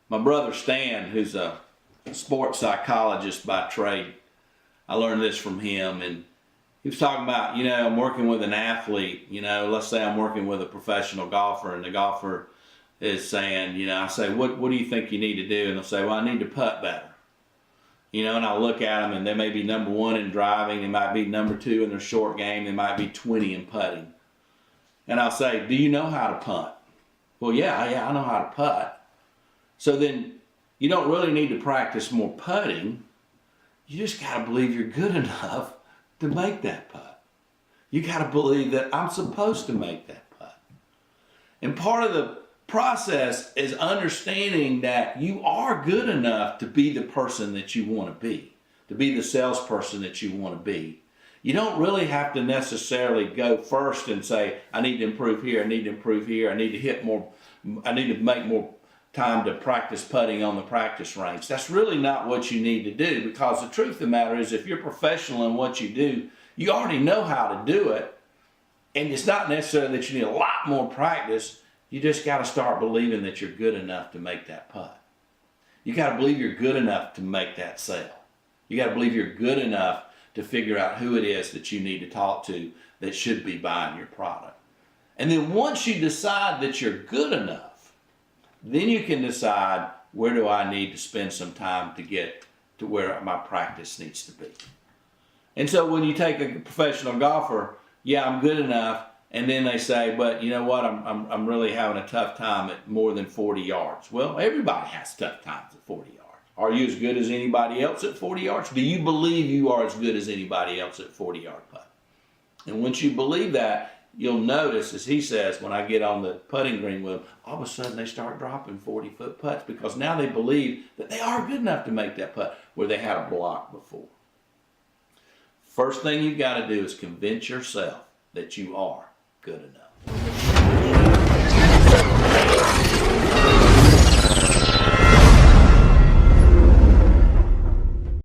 My brother Stan, who's a sports psychologist by trade, I learned this from him, and he was talking about, I'm working with an athlete, let's say I'm working with a professional golfer, and the golfer is saying, I say, what do you think you need to do? And they'll say, well, I need to putt better. And I'll look at them, and they may be number 1 in driving, they might be number 2 in their short game, they might be 20 in putting. And I'll say, do you know how to putt? Well, yeah, I know how to putt. So then you don't really need to practice more putting. You just got to believe you're good enough to make that putt. You got to believe that I'm supposed to make that putt. And part of the process is understanding that you are good enough to be the person that you want to be the salesperson that you want to be. You don't really have to necessarily go first and say, I need to improve here, I need to improve here, I need to hit more, I need to make more time to practice putting on the practice range. That's really not what you need to do, because the truth of the matter is, if you're professional in what you do, you already know how to do it, and it's not necessarily that you need a lot more practice. You just got to start believing that you're good enough to make that putt. You got to believe you're good enough to make that sale. You got to believe you're good enough to figure out who it is that you need to talk to that should be buying your product. And then once you decide that you're good enough, then you can decide, where do I need to spend some time to get to where my practice needs to be. And so when you take a professional golfer, yeah, I'm good enough, and then they say, but you know what, I'm really having a tough time at more than 40 yards. Well, everybody has tough times at 40 yards. Are you as good as anybody else at 40 yards? Do you believe you are as good as anybody else at 40-yard putt? And once you believe that, you'll notice, as he says, when I get on the putting green with them, all of a sudden they start dropping 40-foot putts, because now they believe that they are good enough to make that putt where they had a block before. First thing you've got to do is convince yourself that you are good enough.